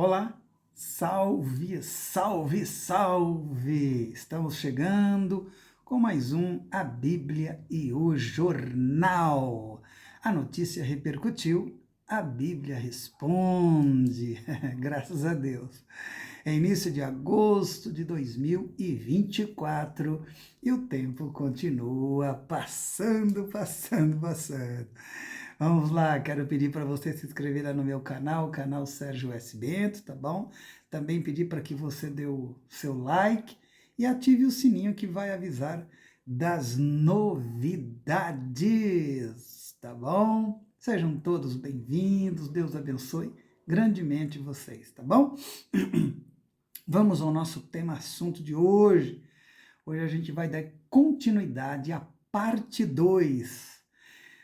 Olá, salve, salve, salve! Estamos chegando com mais um A Bíblia e o Jornal. A notícia repercutiu, a Bíblia responde, graças a Deus. É início de agosto de 2024 e o tempo continua passando. Vamos lá, quero pedir para você se inscrever lá no meu canal, o canal Sérgio S. Bento, tá bom? Também pedir para que você dê o seu like e ative o sininho que vai avisar das novidades, tá bom? Sejam todos bem-vindos, Deus abençoe grandemente vocês, tá bom? Vamos ao nosso tema assunto de hoje. Hoje a gente vai dar continuidade à parte 2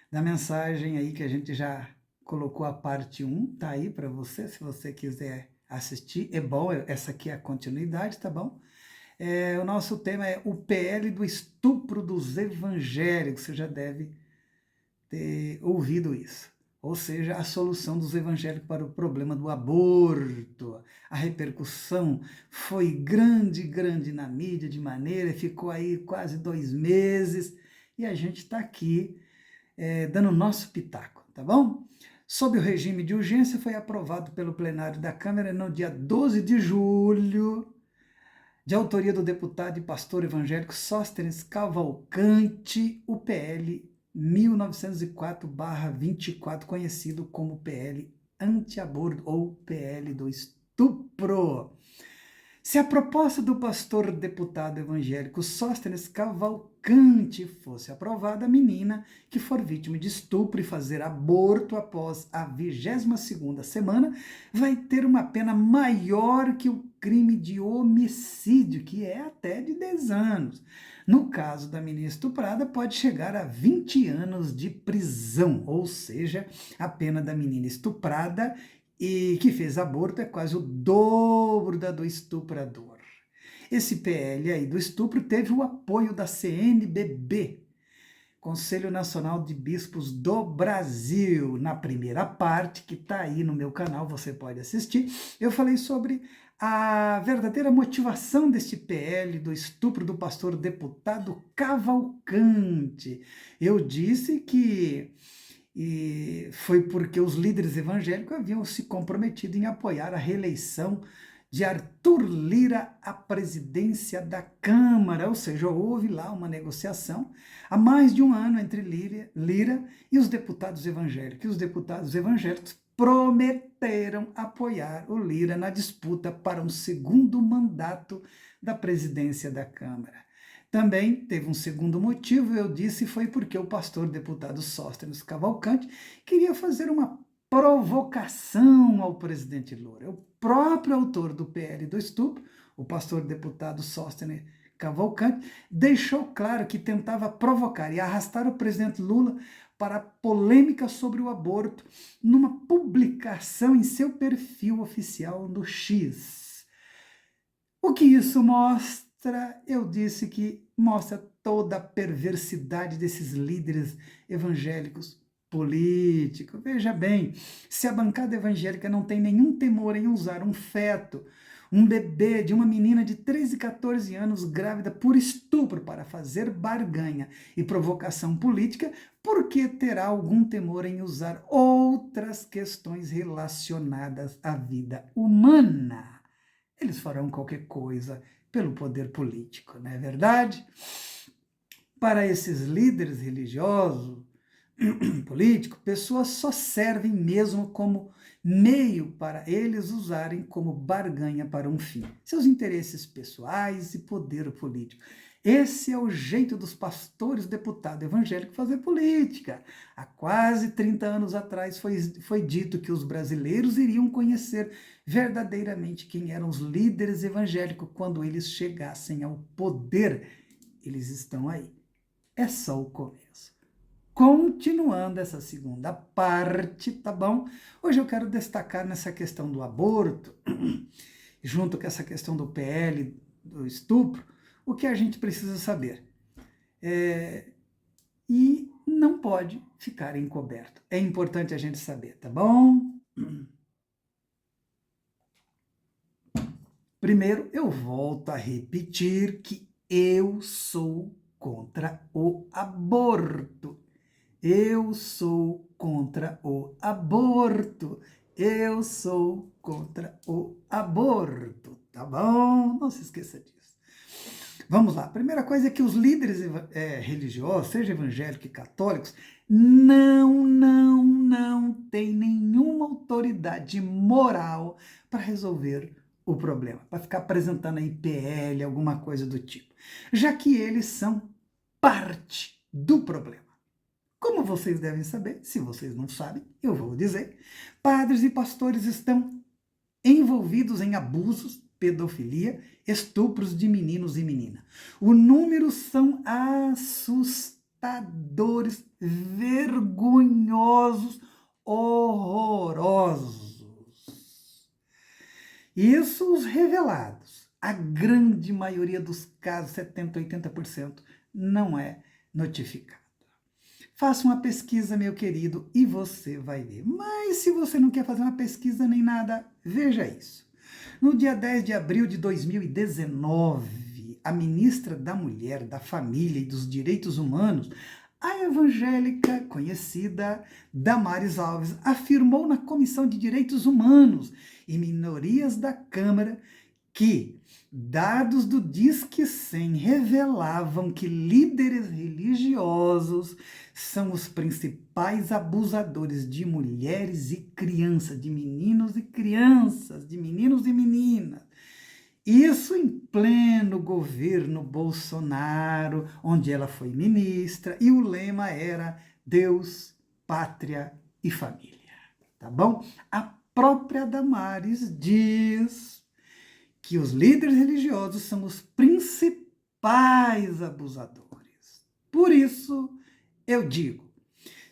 da mensagem aí que a gente já colocou a parte 1, tá aí para você, se você quiser assistir. É bom, essa aqui é a continuidade, tá bom? O nosso tema é o PL do estupro dos evangélicos, você já deve ter ouvido isso. Ou seja, a solução dos evangélicos para o problema do aborto. A repercussão foi grande na mídia, de maneira, ficou aí quase 2 meses, e a gente está aqui dando nosso pitaco, tá bom? Sob o regime de urgência, foi aprovado pelo plenário da Câmara no dia 12 de julho, de autoria do deputado e pastor evangélico Sóstenes Cavalcante, o PL 1904/24, conhecido como PL anti-aborto ou PL do estupro. Se a proposta do pastor deputado evangélico Sóstenes Cavalcante fosse aprovada, a menina que for vítima de estupro e fazer aborto após a 22ª semana vai ter uma pena maior que o crime de homicídio, que é até de 10 anos. No caso da menina estuprada, pode chegar a 20 anos de prisão, ou seja, a pena da menina estuprada e que fez aborto é quase o dobro da do estuprador. Esse PL aí do estupro teve o apoio da CNBB, Conselho Nacional de Bispos do Brasil. Na primeira parte, que está aí no meu canal, você pode assistir, eu falei sobre a verdadeira motivação deste PL do estupro do pastor deputado Cavalcante. Eu disse que foi porque os líderes evangélicos haviam se comprometido em apoiar a reeleição de Arthur Lira à presidência da Câmara, ou seja, houve lá uma negociação há mais de um ano entre Lira e os deputados evangélicos. E os deputados evangélicos prometeram apoiar o Lira na disputa para um segundo mandato da presidência da Câmara. Também teve um segundo motivo, eu disse, foi porque o pastor deputado Sóstenes Cavalcante queria fazer uma provocação ao presidente Lula. O próprio autor do PL do estupro, o pastor deputado Sóstenes Cavalcante, deixou claro que tentava provocar e arrastar o presidente Lula para a polêmica sobre o aborto numa publicação em seu perfil oficial no X. O que isso mostra? Eu disse que mostra toda a perversidade desses líderes evangélicos políticos. Veja bem, se a bancada evangélica não tem nenhum temor em usar um feto, um bebê de uma menina de 13, 14 anos grávida por estupro para fazer barganha e provocação política, por que terá algum temor em usar outras questões relacionadas à vida humana? Eles farão qualquer coisa pelo poder político, não é verdade? Para esses líderes religiosos, políticos, pessoas só servem mesmo como meio para eles usarem como barganha para um fim. Seus interesses pessoais e poder político. Esse é o jeito dos pastores deputados evangélicos fazer política. Há quase 30 anos atrás foi dito que os brasileiros iriam conhecer verdadeiramente quem eram os líderes evangélicos quando eles chegassem ao poder. Eles estão aí. É só o começo. Continuando essa segunda parte, tá bom? Hoje eu quero destacar nessa questão do aborto, junto com essa questão do PL, do estupro, o que a gente precisa saber. E não pode ficar encoberto. É importante a gente saber, tá bom? Primeiro, eu volto a repetir que eu sou contra o aborto. Eu sou contra o aborto. Eu sou contra o aborto. Tá bom? Não se esqueça disso. Vamos lá. A primeira coisa é que os líderes religiosos, seja evangélicos e católicos, não têm nenhuma autoridade moral para resolver o problema, para ficar apresentando a IPL, alguma coisa do tipo, já que eles são parte do problema. Como vocês devem saber, se vocês não sabem, eu vou dizer, padres e pastores estão envolvidos em abusos, pedofilia, estupros de meninos e meninas. Os números são assustadores, vergonhosos, horrorosos. Isso os revelados. A grande maioria dos casos, 70%, 80%, não é notificado. Faça uma pesquisa, meu querido, e você vai ver. Mas se você não quer fazer uma pesquisa nem nada, veja isso. No dia 10 de abril de 2019, a ministra da Mulher, da Família e dos Direitos Humanos, a evangélica conhecida Damares Alves, afirmou na Comissão de Direitos Humanos e Minorias da Câmara que dados do Disque 100 revelavam que líderes religiosos são os principais abusadores de mulheres e crianças, de meninos e crianças, de meninos e meninas. Isso em pleno governo Bolsonaro, onde ela foi ministra, e o lema era Deus, Pátria e Família. Tá bom? A própria Damares diz que os líderes religiosos são os principais abusadores. Por isso, eu digo,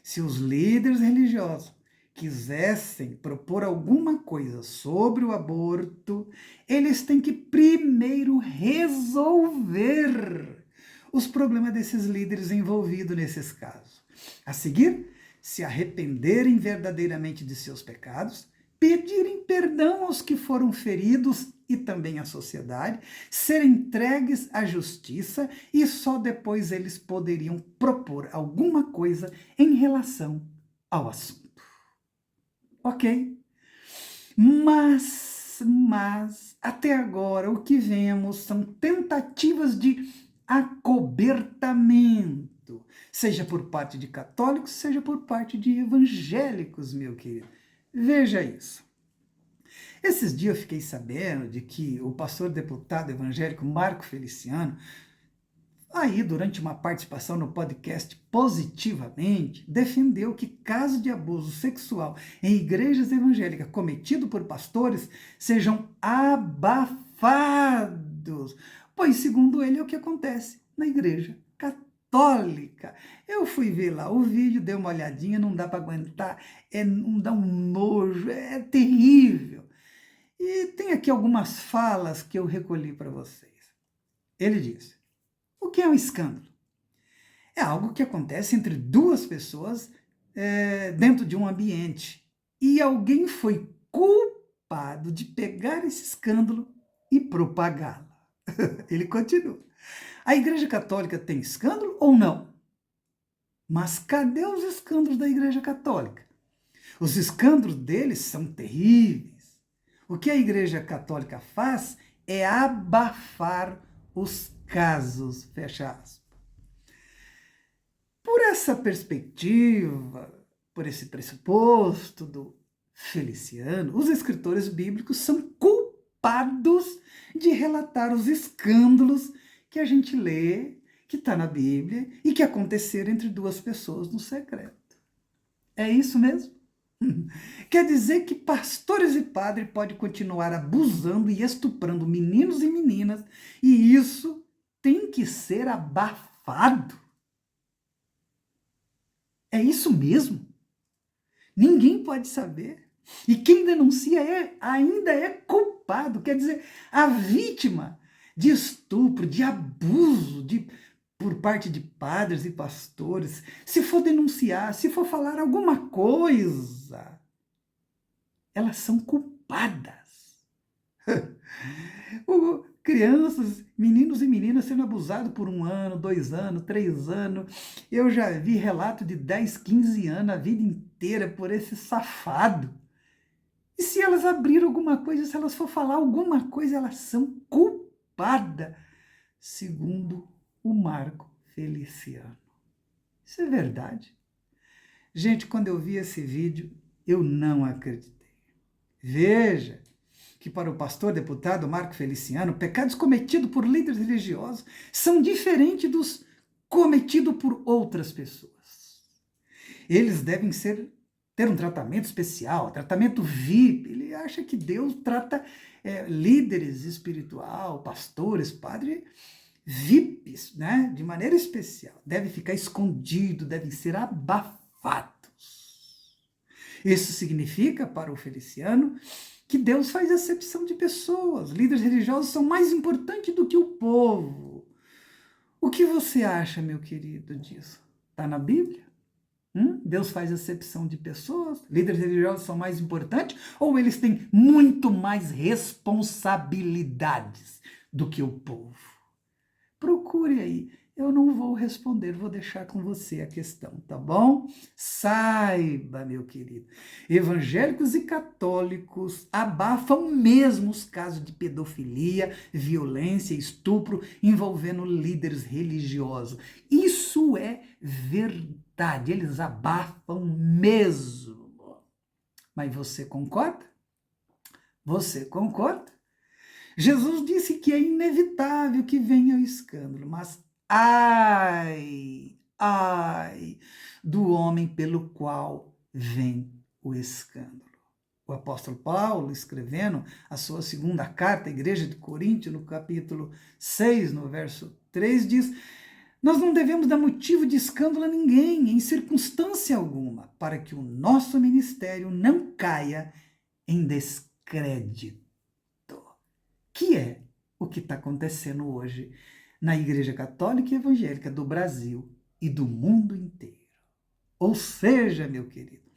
se os líderes religiosos quisessem propor alguma coisa sobre o aborto, eles têm que primeiro resolver os problemas desses líderes envolvidos nesses casos. A seguir, se arrependerem verdadeiramente de seus pecados, pedirem perdão aos que foram feridos e também à sociedade, serem entregues à justiça e só depois eles poderiam propor alguma coisa em relação ao assunto. Ok? Mas, até agora o que vemos são tentativas de acobertamento, seja por parte de católicos, seja por parte de evangélicos, meu querido. Veja isso. Esses dias eu fiquei sabendo de que o pastor deputado evangélico Marco Feliciano, aí durante uma participação no podcast Positivamente, defendeu que casos de abuso sexual em igrejas evangélicas cometido por pastores sejam abafados, pois segundo ele é o que acontece na igreja católica. Eu fui ver lá o vídeo, dei uma olhadinha, não dá para aguentar, não dá um nojo, é terrível. E tem aqui algumas falas que eu recolhi para vocês. Ele disse: o que é um escândalo? É algo que acontece entre duas pessoas dentro de um ambiente. E alguém foi culpado de pegar esse escândalo e propagá-lo. Ele continua. A Igreja Católica tem escândalo ou não? Mas cadê os escândalos da Igreja Católica? Os escândalos deles são terríveis. O que a Igreja Católica faz é abafar os casos, fecha aspas. Por essa perspectiva, por esse pressuposto do Feliciano, os escritores bíblicos são culpados de relatar os escândalos que a gente lê, que está na Bíblia, e que aconteceram entre duas pessoas no secreto. É isso mesmo? Quer dizer que pastores e padres podem continuar abusando e estuprando meninos e meninas, e isso tem que ser abafado. É isso mesmo? Ninguém pode saber. E quem denuncia ainda é culpado. Quer dizer, a vítima de estupro, de abuso, por parte de padres e pastores, se for denunciar, se for falar alguma coisa, elas são culpadas. Crianças, meninos e meninas sendo abusados por 1 ano, 2 anos, 3 anos. Eu já vi relato de 10, 15 anos, a vida inteira, por esse safado. E se elas abriram alguma coisa, se elas for falar alguma coisa, elas são culpadas, segundo o Marco Feliciano. Isso é verdade. Gente, quando eu vi esse vídeo, eu não acreditei. Veja que para o pastor deputado Marco Feliciano, pecados cometidos por líderes religiosos são diferentes dos cometidos por outras pessoas. Eles devem ter um tratamento especial, tratamento VIP. Ele acha que Deus trata líderes espiritual, pastores, padres, VIPs, né? De maneira especial. Deve ficar escondido, devem ser abafados. Isso significa, para o Feliciano, que Deus faz acepção de pessoas. Líderes religiosos são mais importantes do que o povo. O que você acha, meu querido, disso? Está na Bíblia? Deus faz acepção de pessoas? Líderes religiosos são mais importantes? Ou eles têm muito mais responsabilidades do que o povo? Procure aí. Eu não vou responder, vou deixar com você a questão, tá bom? Saiba, meu querido, evangélicos e católicos abafam mesmo os casos de pedofilia, violência, estupro envolvendo líderes religiosos. Isso é verdade, eles abafam mesmo. Mas você concorda? Você concorda? Jesus disse que é inevitável que venha o escândalo, mas ai do homem pelo qual vem o escândalo. O apóstolo Paulo, escrevendo a sua segunda carta à igreja de Corinto, no capítulo 6, no verso 3, diz: nós não devemos dar motivo de escândalo a ninguém, em circunstância alguma, para que o nosso ministério não caia em descrédito. Que é o que está acontecendo hoje na Igreja Católica e Evangélica do Brasil e do mundo inteiro. Ou seja, meu querido,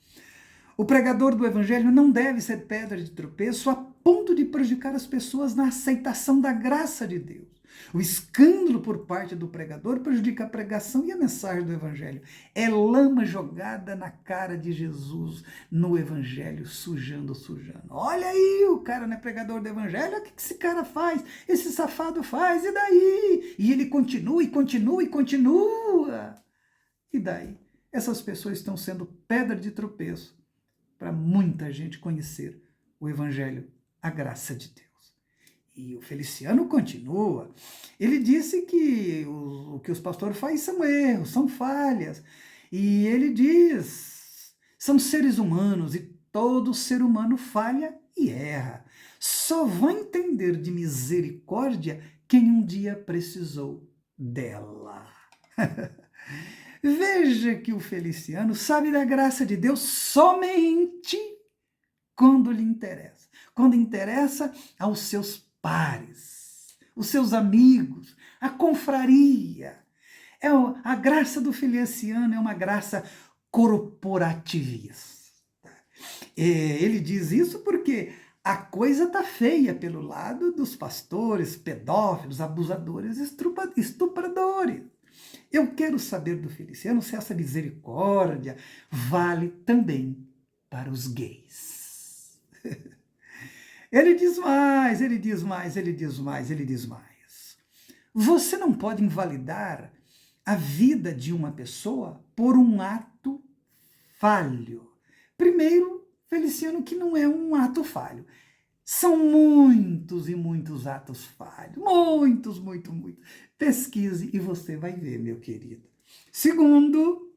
o pregador do Evangelho não deve ser pedra de tropeço a ponto de prejudicar as pessoas na aceitação da graça de Deus. O escândalo por parte do pregador prejudica a pregação e a mensagem do Evangelho. É lama jogada na cara de Jesus no Evangelho, sujando. Olha aí, o cara não é pregador do Evangelho, olha o que esse cara faz, esse safado faz, e daí? E ele continua, e continua, e continua. E daí? Essas pessoas estão sendo pedra de tropeço para muita gente conhecer o Evangelho, a graça de Deus. E o Feliciano continua. Ele disse que o que os pastores fazem são erros, são falhas. E ele diz, são seres humanos e todo ser humano falha e erra. Só vai entender de misericórdia quem um dia precisou dela. Veja que o Feliciano sabe da graça de Deus somente quando lhe interessa. Quando interessa aos seus pares, os seus amigos, a confraria. A graça do Feliciano é uma graça corporativista. Ele diz isso porque a coisa está feia pelo lado dos pastores, pedófilos, abusadores, estupradores. Eu quero saber do Feliciano se essa misericórdia vale também para os gays. Ele diz mais, ele diz mais, ele diz mais, ele diz mais. Você não pode invalidar a vida de uma pessoa por um ato falho. Primeiro, Feliciano, que não é um ato falho. São muitos e muitos atos falhos. Muitos, muito. Pesquise e você vai ver, meu querido. Segundo,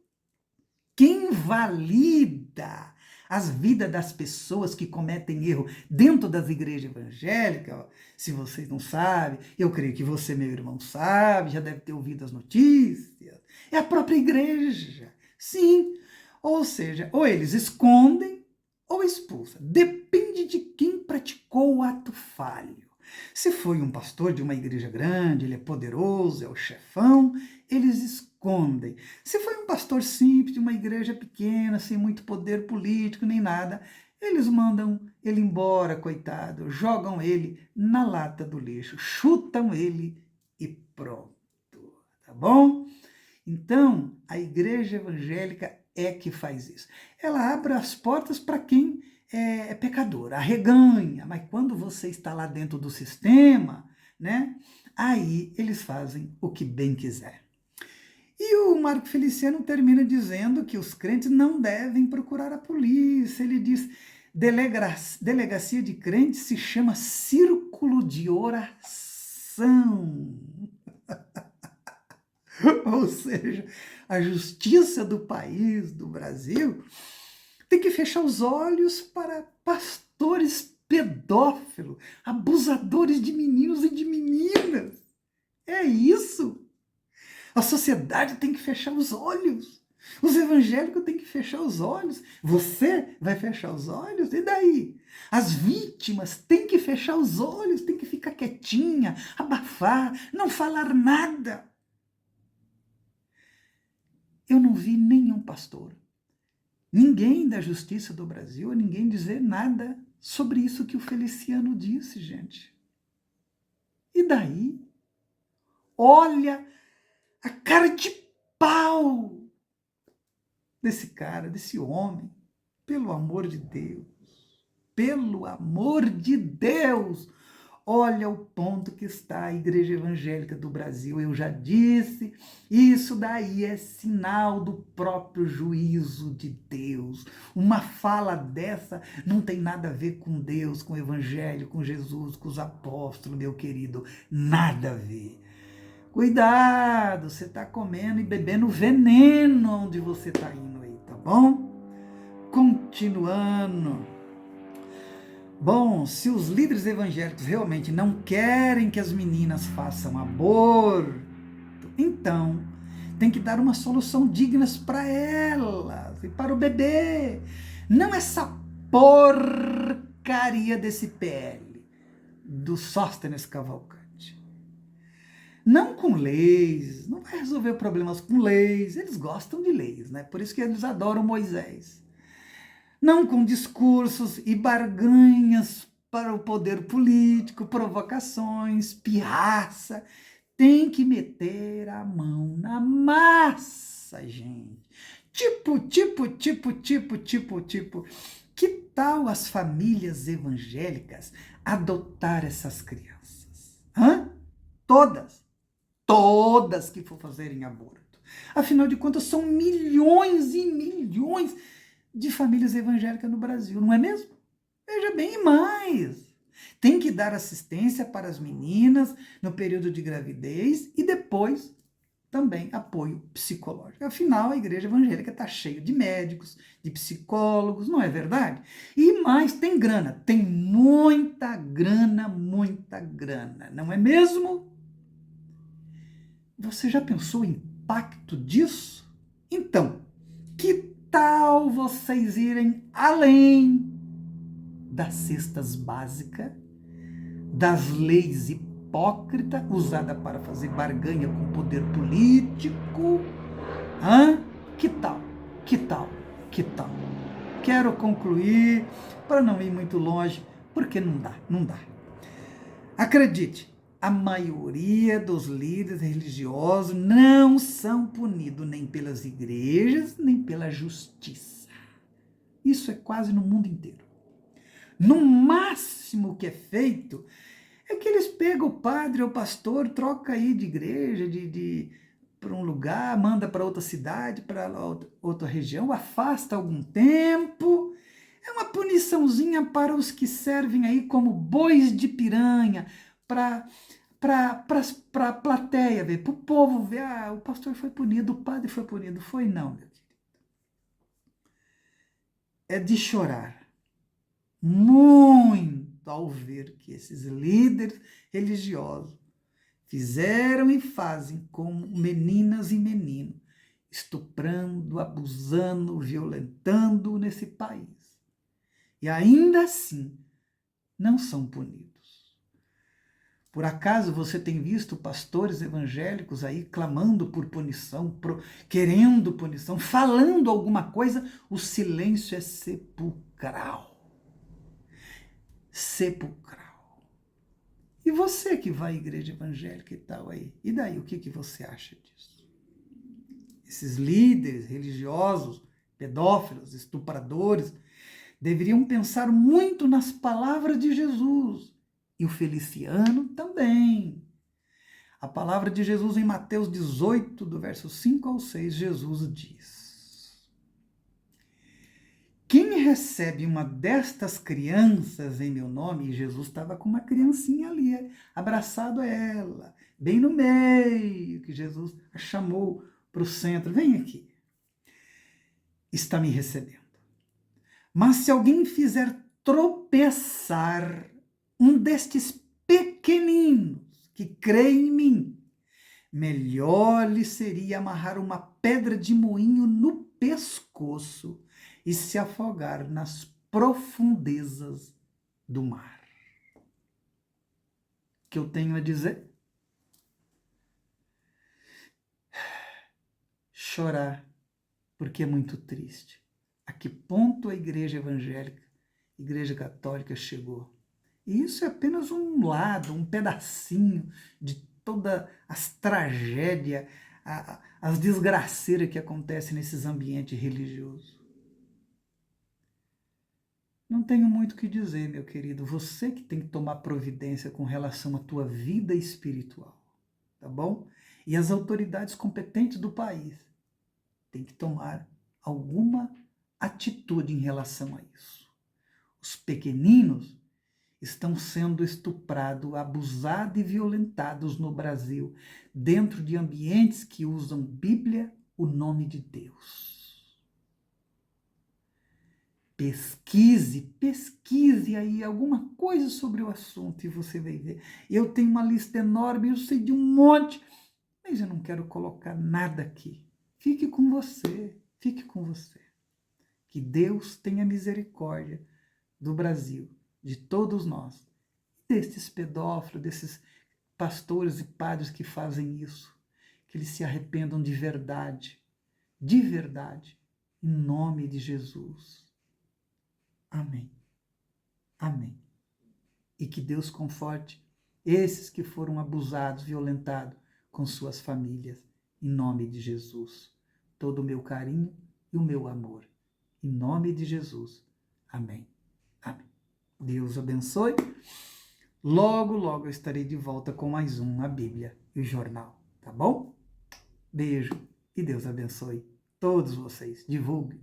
que invalida as vidas das pessoas que cometem erro dentro das igrejas evangélicas. Se vocês não sabem, eu creio que você, meu irmão, sabe, já deve ter ouvido as notícias. É a própria igreja. Sim. Ou seja, ou eles escondem ou expulsam. Depende de quem praticou o ato falho. Se foi um pastor de uma igreja grande, ele é poderoso, é o chefão, eles escondem. Se foi um pastor simples de uma igreja pequena, sem muito poder político nem nada, Eles mandam ele embora, coitado, jogam ele na lata do lixo, chutam ele e pronto, tá bom? Então, a igreja evangélica é que faz isso. Ela abre as portas para quem é pecador, arreganha, mas quando você está lá dentro do sistema, né, aí eles fazem o que bem quiser. E o Marco Feliciano termina dizendo que os crentes não devem procurar a polícia. Ele diz: delegacia de crentes se chama círculo de oração. Ou seja, a justiça do país, do Brasil, tem que fechar os olhos para pastores pedófilos, abusadores de meninos e de meninas. É isso. A sociedade tem que fechar os olhos. Os evangélicos têm que fechar os olhos. Você vai fechar os olhos? E daí? As vítimas têm que fechar os olhos, têm que ficar quietinha, abafar, não falar nada. Eu não vi nenhum pastor, ninguém da Justiça do Brasil, ninguém dizer nada sobre isso que o Feliciano disse, gente. E daí? Olha a cara de pau desse cara, desse homem. Pelo amor de Deus. Pelo amor de Deus. Olha o ponto que está a Igreja Evangélica do Brasil. Eu já disse, isso daí é sinal do próprio juízo de Deus. Uma fala dessa não tem nada a ver com Deus, com o Evangelho, com Jesus, com os apóstolos, meu querido. Nada a ver. Cuidado, você está comendo e bebendo veneno onde você está indo aí, tá bom? Continuando. Bom, se os líderes evangélicos realmente não querem que as meninas façam aborto, então tem que dar uma solução digna para elas e para o bebê. Não essa porcaria desse PL, do Sóstenes Cavalcante. Não com leis, não vai resolver problemas com leis, eles gostam de leis, né? Por isso que eles adoram Moisés. Não com discursos e barganhas para o poder político, provocações, pirraça. Tem que meter a mão na massa, gente. Tipo. Que tal as famílias evangélicas adotar essas crianças? Todas que for fazerem aborto. Afinal de contas, são milhões e milhões de famílias evangélicas no Brasil, não é mesmo? Veja bem, e mais. Tem que dar assistência para as meninas no período de gravidez e depois também apoio psicológico. Afinal, a igreja evangélica está cheia de médicos, de psicólogos, não é verdade? E mais, tem grana, tem muita grana, não é mesmo? Você já pensou o impacto disso? Então, que tal vocês irem além das cestas básicas, das leis hipócritas usadas para fazer barganha com o poder político? Que tal? Quero concluir, para não ir muito longe, porque não dá. Acredite, a maioria dos líderes religiosos não são punidos nem pelas igrejas, nem pela justiça. Isso é quase no mundo inteiro. No máximo que é feito é que eles pegam o padre ou o pastor, troca aí de igreja, para um lugar, manda para outra cidade, para outra região, afasta algum tempo. É uma puniçãozinha para os que servem aí como bois de piranha, para a plateia ver, para o povo ver, o pastor foi punido, o padre foi punido. Foi não, meu querido. É de chorar muito ao ver que esses líderes religiosos fizeram e fazem com meninas e meninos, estuprando, abusando, violentando nesse país. E ainda assim, não são punidos. Por acaso você tem visto pastores evangélicos aí clamando por punição, querendo punição, falando alguma coisa? O silêncio é sepulcral. sepulcral. E você que vai à igreja evangélica e tal aí, e daí, o que você acha disso? Esses líderes religiosos, pedófilos, estupradores, deveriam pensar muito nas palavras de Jesus. E o Feliciano também. A palavra de Jesus em Mateus 18, do verso 5 ao 6, Jesus diz: quem recebe uma destas crianças em meu nome, e Jesus estava com uma criancinha ali, abraçado a ela, bem no meio, que Jesus a chamou para o centro, vem aqui, está me recebendo. Mas se alguém fizer tropeçar um destes pequeninos que crê em mim, melhor lhe seria amarrar uma pedra de moinho no pescoço e se afogar nas profundezas do mar. O que eu tenho a dizer? Chorar, porque é muito triste. A que ponto a igreja evangélica, a igreja católica chegou? E isso é apenas um lado, um pedacinho de todas as tragédias, as desgraceiras que acontecem nesses ambientes religiosos. Não tenho muito o que dizer, meu querido. Você que tem que tomar providência com relação à tua vida espiritual, tá bom? E as autoridades competentes do país têm que tomar alguma atitude em relação a isso. Os pequeninos estão sendo estuprados, abusados e violentados no Brasil, dentro de ambientes que usam Bíblia, o nome de Deus. Pesquise aí alguma coisa sobre o assunto e você vai ver. Eu tenho uma lista enorme, eu sei de um monte, mas eu não quero colocar nada aqui. Fique com você, fique com você. Que Deus tenha misericórdia do Brasil, de todos nós, desses pedófilos, desses pastores e padres que fazem isso, que eles se arrependam de verdade, em nome de Jesus. Amém. Amém. E que Deus conforte esses que foram abusados, violentados com suas famílias, em nome de Jesus. Todo o meu carinho e o meu amor. Em nome de Jesus. Amém. Amém. Deus abençoe. Logo, logo eu estarei de volta com mais um, a Bíblia e o Jornal. Tá bom? Beijo e Deus abençoe todos vocês. Divulgue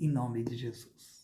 em nome de Jesus.